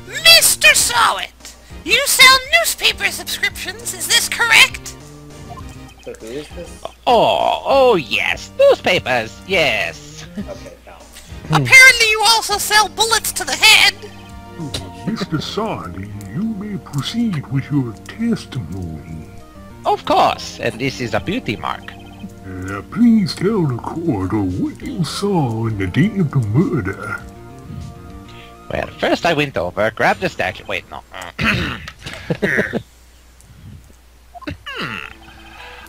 Mr. Sawit, you sell newspaper subscriptions, is this correct? So who is this? Oh yes, newspapers, yes. Okay, now. Apparently you also sell bullets to the head. Mr. Sardi, you may proceed with your testimony. Of course, and this is a beauty mark. Please tell the court what you saw on the day of the murder. Well, first I went over, grabbed the statue. Wait, no.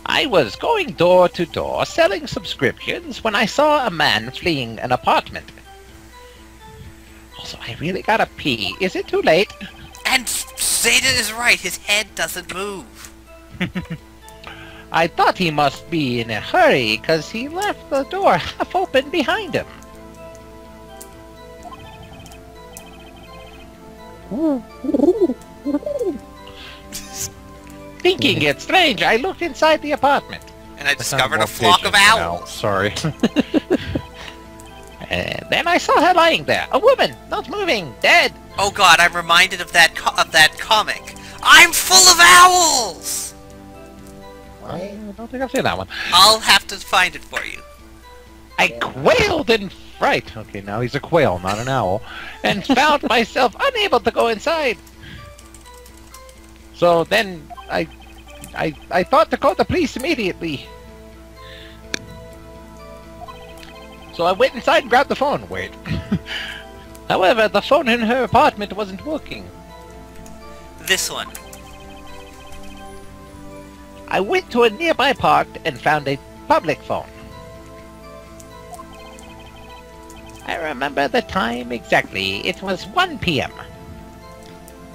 I was going door to door selling subscriptions when I saw a man fleeing an apartment. Also, I really gotta pee. Is it too late? And Zeta is right, his head doesn't move. I thought he must be in a hurry, 'cause he left the door half open behind him. Thinking it strange, I looked inside the apartment. And I discovered a flock of owls. Sorry. And then I saw her lying there. A woman, not moving, dead. Oh god, I'm reminded of that comic. I'm full of owls! I don't think I've seen that one. I'll have to find it for you. I quailed in fright. Okay, now he's a quail, not an owl. And found myself unable to go inside. So then I thought to call the police immediately. So I went inside and grabbed the phone. Wait. However, the phone in her apartment wasn't working. This one. I went to a nearby park and found a public phone. I remember the time exactly. It was 1 p.m.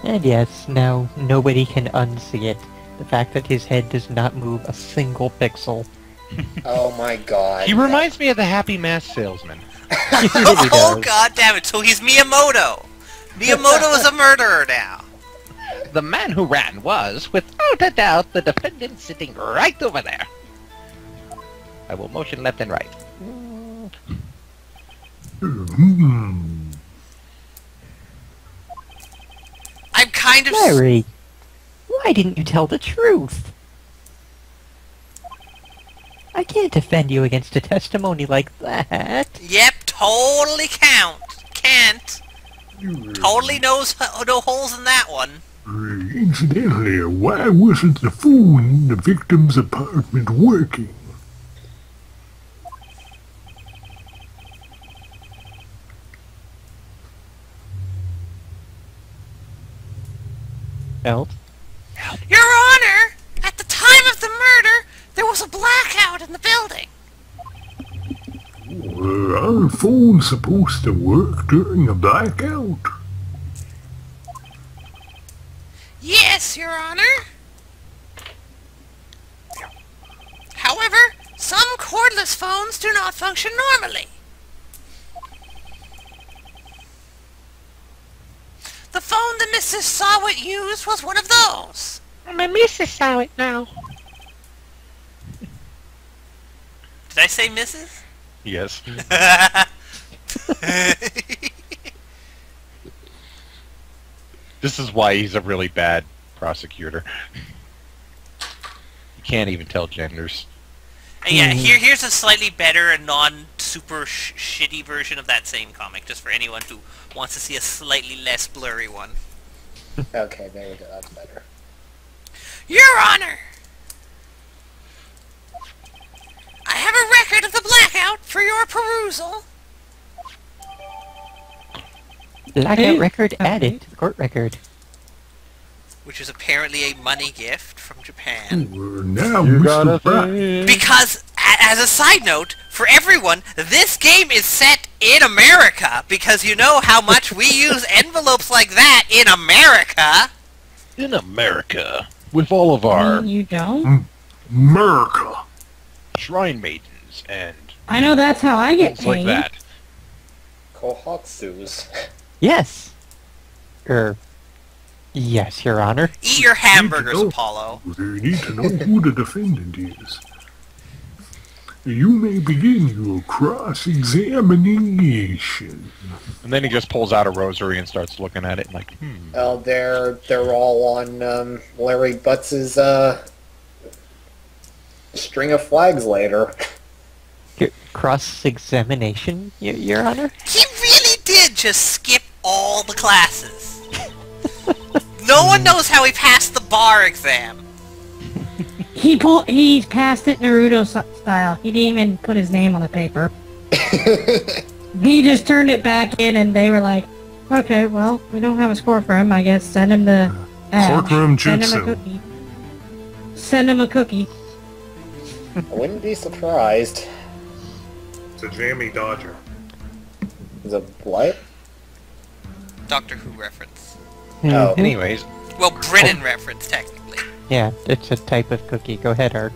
And yes, now nobody can unsee it. The fact that his head does not move a single pixel. Oh my god. He reminds me of the Happy Mask salesman. He really Oh does. god damn it, so he's Miyamoto! Miyamoto is a murderer now! The man who ran was, without a doubt, the defendant sitting right over there. I will motion left and right. I'm kind of... Larry, why didn't you tell the truth? I can't defend you against a testimony like that. Yep, totally can't. Totally no holes in that one. Incidentally, why wasn't the phone in the victim's apartment working? Belt? Your Honor! At the time of the murder, there was a blackout in the building. Are phones supposed to work during a blackout? Yes, Your Honor. However, some cordless phones do not function normally. The phone that Mrs. Sawit used was one of those. I'm a Mrs. Sawit now. Did I say Mrs.? Yes. This is why he's a really bad prosecutor. You can't even tell genders. And yeah, here's a slightly better and non-super shitty version of that same comic, just for anyone who wants to see a slightly less blurry one. Okay, there we go, that's better. Your Honor! I have a record of the blackout for your perusal. Blackout record added to the court record. Which is apparently a money gift from Japan. Now, You Mr. gotta Wright, think. Because, as a side note, for everyone, this game is set in America, because you know how much we use envelopes like that in America. In America, with all of our You don't? America. shrine maidens and I know that's how I get things like paid. that. Kohatsus. Yes. Yes, Your Honor. Eat your hamburgers, know. Apollo. They need to know who the defendant is. You may begin your cross-examination. And then he just pulls out a rosary and starts looking at it like, Well, they're all on Larry Butts's string of flags later. Cross-examination, Your Honor? He really did just skip all the classes. No one knows how he passed the bar exam. He passed it Naruto style. He didn't even put his name on the paper. He just turned it back in, and they were like, "Okay, well, we don't have a score for him. I guess send him the Courtroom Send him a jutsu. cookie. Send him a cookie." I wouldn't be surprised. It's a jammy dodger. Is it what? Doctor Who reference. Oh. anyways, Well, Britain reference, technically. Yeah, it's a type of cookie. Go ahead, Ark.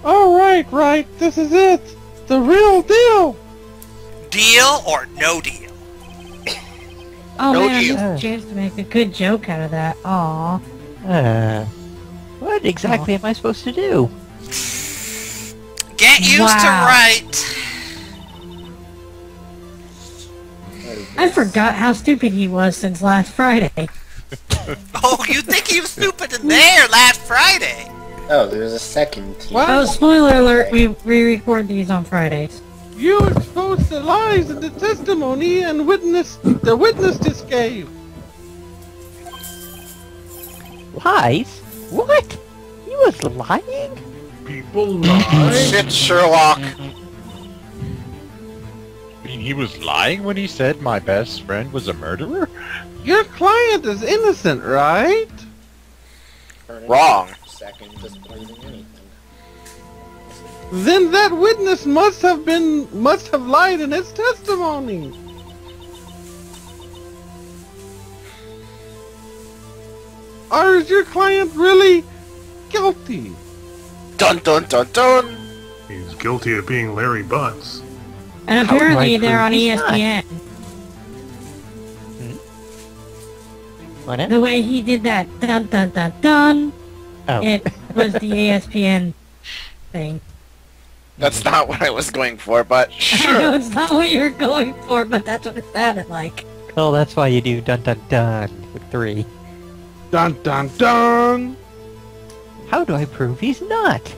Alright, Wright, this is it! The real deal! Deal or no deal? Oh No man, I deal. missed a chance to make a good joke out of that. Aw. What exactly am I supposed to do? Get used to Wow. Wright. I forgot how stupid he was since last Friday. Oh, you think he was stupid in there last Friday? Oh, there's a second team. What? Oh, spoiler alert, we re-record these on Fridays. You exposed the lies in the testimony and the witness just gave. Lies? What? He was lying? People lie. Shit, Sherlock. I mean, he was lying when he said my best friend was a murderer? Your client is innocent, right? Wrong. Second, just believing anything. Then that witness must have lied in his testimony. Or is your client really guilty? Dun dun dun dun. He's guilty of being Larry Butts. And How do I apparently they're prove on he's not? ESPN. What now? The way he did that dun dun dun dun, Oh. it was the ESPN thing. That's not what I was going for, but I know sure. it's not what you're going for, but that's what it sounded like. Oh, that's why you do dun dun dun with 3. Dun dun dun. How do I prove he's not?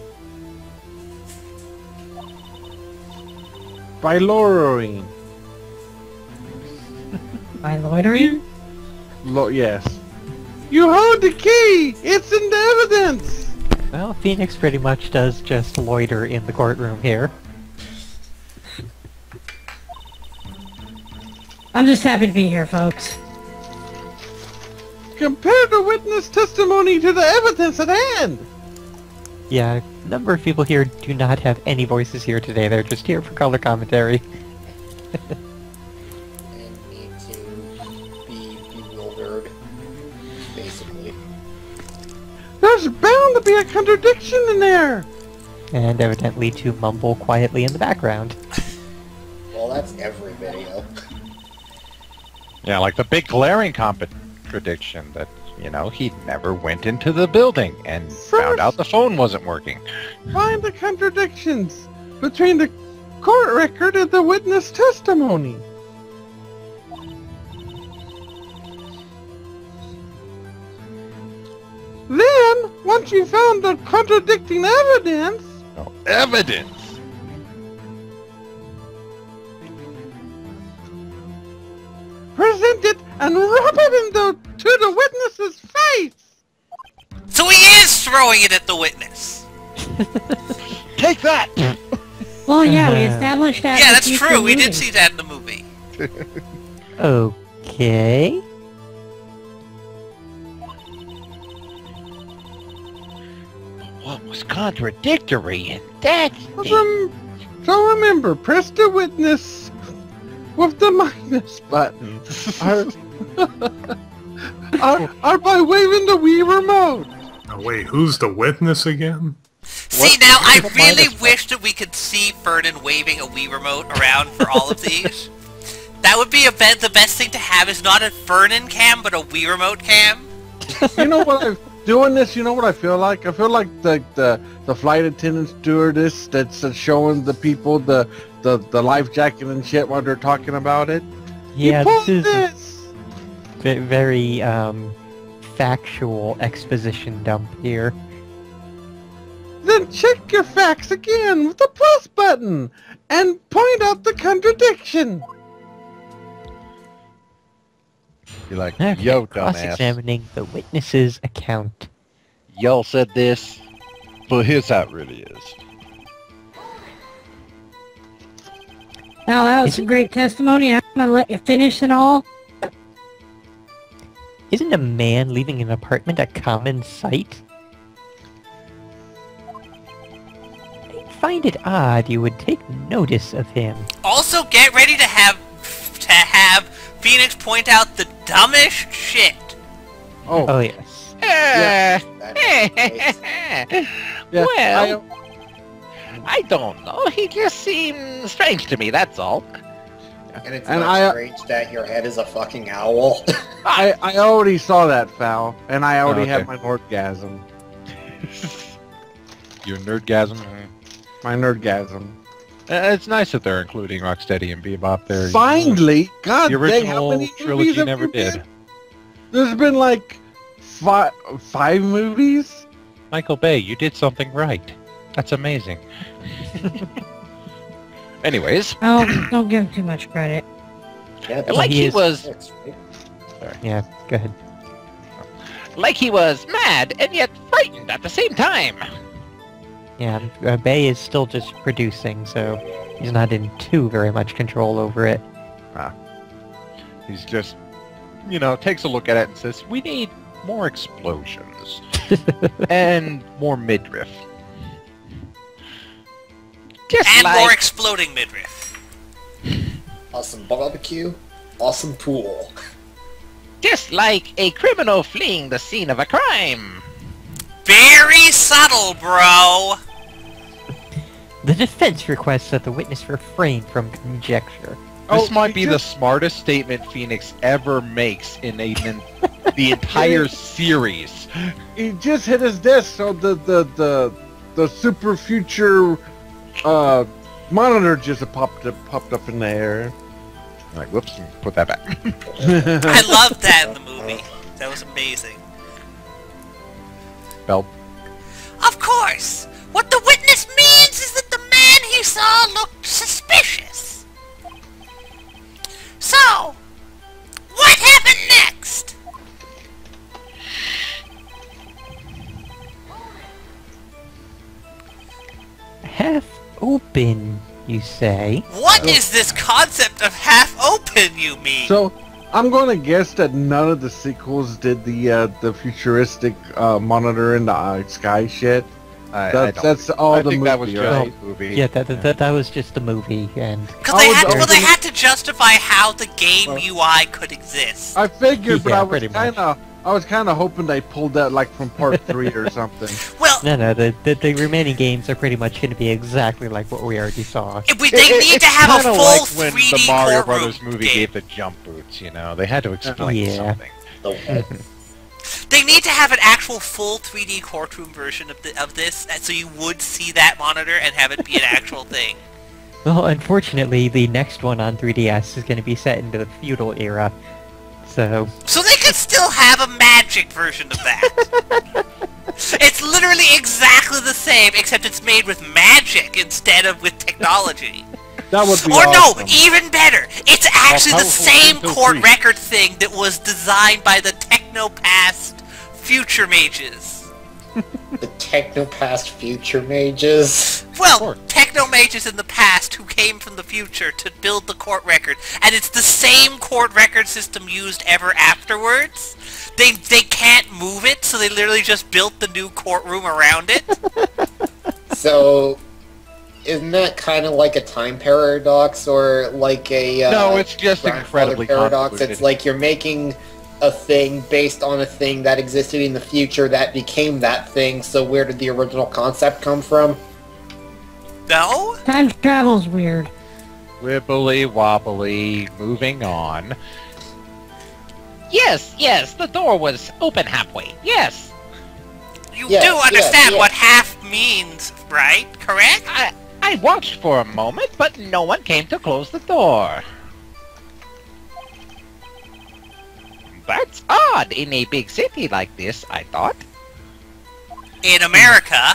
By lowering. By loitering? Yes. You hold the key! It's in the evidence! Well, Phoenix pretty much does just loiter in the courtroom here. I'm just happy to be here, folks. Compare the witness testimony to the evidence at hand! Yeah, a number of people here do not have any voices here today. They're just here for color commentary. And need to be bewildered, basically. There's bound to be a contradiction in there! And evidently to mumble quietly in the background. Well, that's every video. Yeah, like the big glaring contradiction that, he never went into the building and found out the phone wasn't working. Find the contradictions between the court record and the witness testimony. Then, once you found the contradicting evidence, No evidence! present it and rub it to the witness's face! So he is throwing it at the witness. Take that! Well, yeah, we established that. Yeah, in that's future true. We did movies. see that in the movie. Okay. What was contradictory in that thing? So remember, press the witness with the minus button. or by waving the Wii remote. Now wait, who's the witness again? See, now, I really wish that we could see Fernan waving a Wii remote around for all of these. That would be the best thing to have is not a Fernan cam, but a Wii remote cam. You know what I've doing this, you know what I feel like? I feel like the flight attendant stewardess that's showing the people the life jacket and shit while they're talking about it. Yeah, You pulled this is this! very factual exposition dump here. Then check your facts again with the plus button and point out the contradiction. You're like, Okay, yo, dumbass. cross-examining the witness's account. Y'all said this, but here's how it really is. Now that was a great testimony. I'm gonna let you finish it all. Isn't a man leaving an apartment a common sight? I find it odd you would take notice of him. Also, get ready to have Phoenix point out the dumbest shit. Oh yes. Yeah. Well, I don't know. He just seems strange to me, that's all. And it's And not strange that your head is a fucking owl. I already saw that, Foul, and I already Okay. had my orgasm. Your nerdgasm. My nerdgasm. It's nice that they're including Rocksteady and Bebop there. Finally! God The dang, how original many movies trilogy have never you did. been? There's been like five movies? Michael Bay, you did something right. That's amazing. Anyways, Oh, don't give him too much credit. Yeah, Like he is- was, Yeah, go ahead. like he was mad and yet frightened at the same time. Yeah, Bay is still just producing, so he's not in too very much control over it. he's just, takes a look at it and says, we need more explosions. and more midriff. Just And like more exploding midriff. awesome barbecue, awesome pool. just like a criminal fleeing the scene of a crime. Very subtle, bro. The defense requests that the witness refrain from conjecture. This Oh, might he be the just- smartest statement Phoenix ever makes in the entire series. He just hit his desk, so the super future monitor just popped up in the air. Like, whoops, put that back. I loved that in the movie. That was amazing. Bell. Of course! What the witness means is that the man he saw looked suspicious. So, what happened next? Half open, you say? What is this concept of half open, you mean? So I'm gonna guess that none of the sequels did the futuristic monitor in the sky shit. That's all I the think movie, that was just right? a movie. Yeah, that was just the movie, and Because they, Oh, had, the well, they original- had to justify how the game UI could exist. I figured, but Yeah, I was pretty much. kind of hoping they pulled that like from part 3 or something. Well, no, the remaining games are pretty much going to be exactly like what we already saw. they need to have a kinda full like when 3D the Mario courtroom Brothers movie game. gave the jump boots, They had to explain Yeah. something. They need to have an actual full 3D courtroom version of this, so you would see that monitor and have it be an actual thing. Well, unfortunately, the next one on 3DS is going to be set into the feudal era, so... So they could still have a magic version of that. It's literally exactly the same, except it's made with magic instead of with technology. That would be Or awesome. no, even better! It's actually the powerful same Nintendo court 3. record thing that was designed by the Technopast Future Mages. The Technopast Future Mages. Well, Techno-Mages in the past who came from the future to build the court record, and it's the same court record system used ever afterwards. They can't move it, so they literally just built the new courtroom around it. So, isn't that kind of like a time paradox or like a No, it's just grandfather incredibly paradox? convoluted. It's like you're making a thing based on a thing that existed in the future that became that thing. So where did the original concept come from? No? Time travel's weird. Wibbly wobbly, moving on. Yes, the door was open halfway. Yes. You Yes, do understand yes, what yes. half means, right? Correct? I watched for a moment, but no one came to close the door. That's odd in a big city like this, I thought. In America.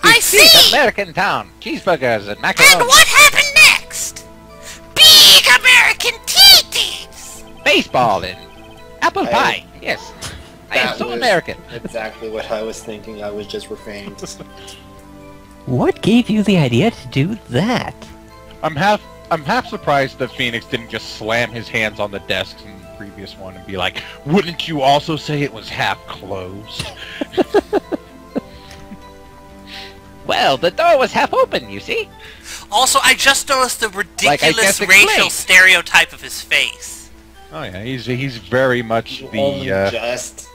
I Big see! American town. Cheeseburgers and macaroni. And what happened next? Big American titties! Baseball and apple pie. Yes. I am That so was American. Exactly what I was thinking. I was just referring to. What gave you the idea to do that? I'm half surprised that Phoenix didn't just slam his hands on the desks in the previous one and be like, "Wouldn't you also say it was half closed?" Well, the door was half open, you see. Also, I just noticed the Like, ridiculous I guess racial explain. stereotype of his face. Oh yeah, he's very much Only the just.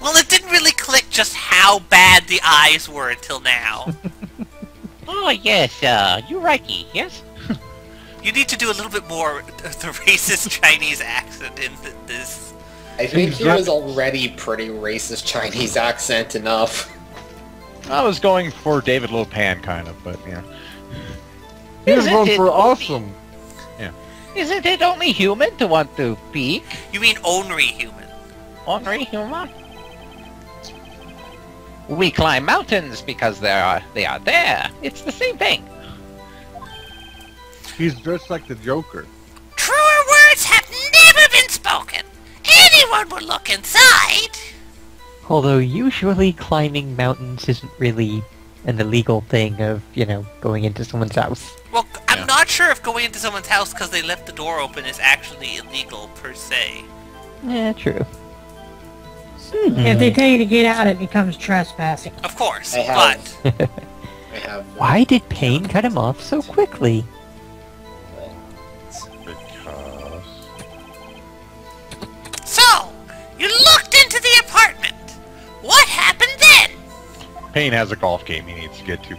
Well, it didn't really click just how bad the eyes were until now. Oh, yes, you're righty, yes? You need to do a little bit more of the racist Chinese accent in this. I think he was already pretty racist Chinese accent enough. I was going for David Lopan kind of, but yeah. He was Isn't going it for only- awesome. Isn't it only human to want to peek? You mean ornery human? Only human? We climb mountains because they are there. It's the same thing. He's dressed like the Joker. Truer words have never been spoken. Anyone would look inside. Although usually climbing mountains isn't really an illegal thing of, going into someone's house. Well, I'm not sure if going into someone's house because they left the door open is actually illegal per se. Yeah, true. If they tell you to get out, it becomes trespassing. Of course, I have. but I have. Why did Payne cut him off so quickly? Because so you looked into the apartment. What happened then? Payne has a golf game he needs to get to.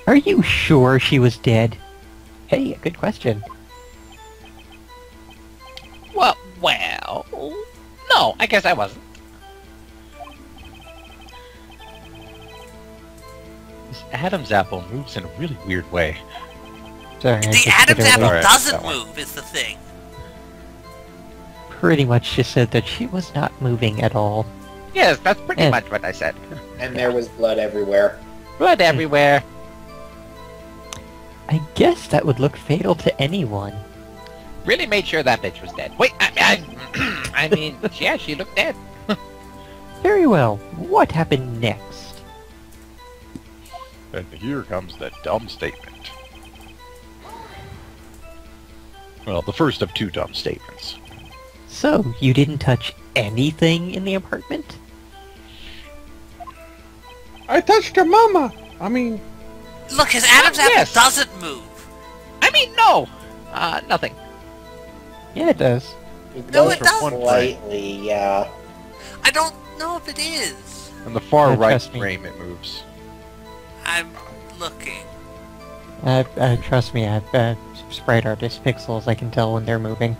Are you sure she was dead? Hey, good question. Well, no, I guess I wasn't. This Adam's apple moves in a really weird way. Sorry, I The just Adam's literally apple Alright, doesn't that one. move is the thing. pretty much just said that she was not moving at all. Yes, that's pretty Eh. much what I said. And there was blood everywhere. Blood everywhere. I guess that would look fatal to anyone. Really made sure that bitch was dead. Wait, I mean, yeah, she looked dead. Very well. What happened next? And here comes the dumb statement. Well, the first of two dumb statements. So, you didn't touch anything in the apartment? I touched her mama. I mean, Look, his Adam's apple yes. doesn't move. I mean, no. Nothing. Yeah, it does. No, does it doesn't. Slightly, yeah. I don't know if it is. On the far Yeah, right trust me. frame it moves. I'm looking. Trust me, I've sprite artist pixels, I can tell when they're moving.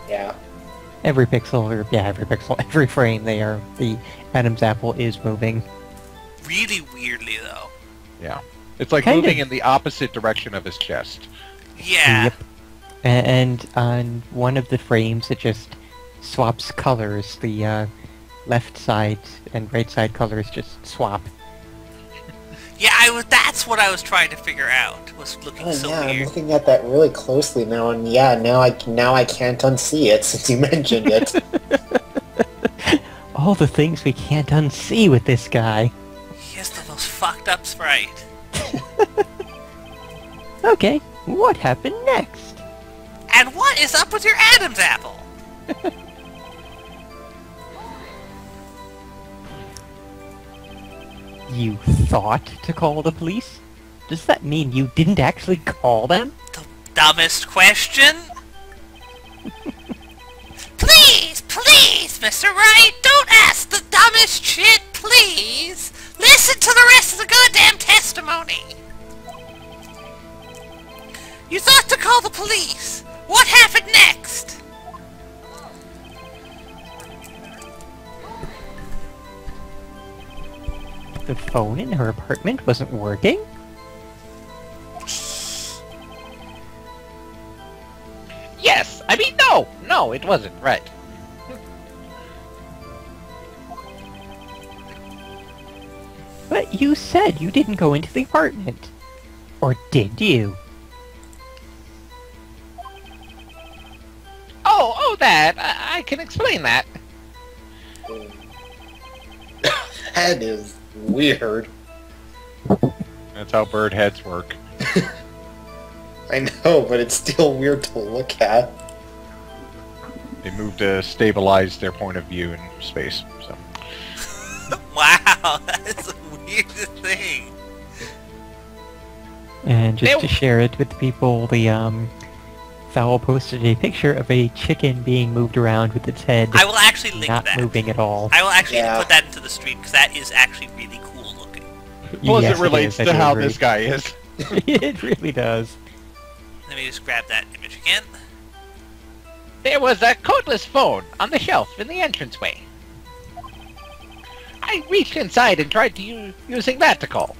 Yeah. Every pixel, every frame the Adam's apple is moving. Really weirdly, though. Yeah. It's like Kind moving of. in the opposite direction of his chest. Yeah. Yep. And on one of the frames, it just swaps colors. The left side and right side colors just swap. Yeah, that's what I was trying to figure out. Was looking Oh so yeah, I'm weird. looking at that really closely now, and yeah, now I can't unsee it since you mentioned it. All the things we can't unsee with this guy. He has the most fucked up sprite. Okay, what happened next? And what is up with your Adam's apple? You thought to call the police? Does that mean you didn't actually call them? The dumbest question? Please, please, Mr. Wright, don't ask the dumbest shit, please! Listen to the rest of the goddamn testimony! You thought to call the police! What happened next? The phone in her apartment wasn't working? Yes! I mean, no, it wasn't, right. But you said you didn't go into the apartment. Or did you? Oh, that! I can explain that. That is weird. That's how bird heads work. I know, but it's still weird to look at. They move to stabilize their point of view in space. So Wow, that's the weirdest thing. And just Ew. to share it with the people, the Fowl posted a picture of a chicken being moved around with its head I will actually link not that. moving at all. I will actually Yeah. put that into the stream because that is actually really cool looking. plus Yes, it relates is, I to do how agree. this guy is. It really does. Let me just grab that image again. There was a cordless phone on the shelf in the entranceway. I reached inside and tried to using that to call.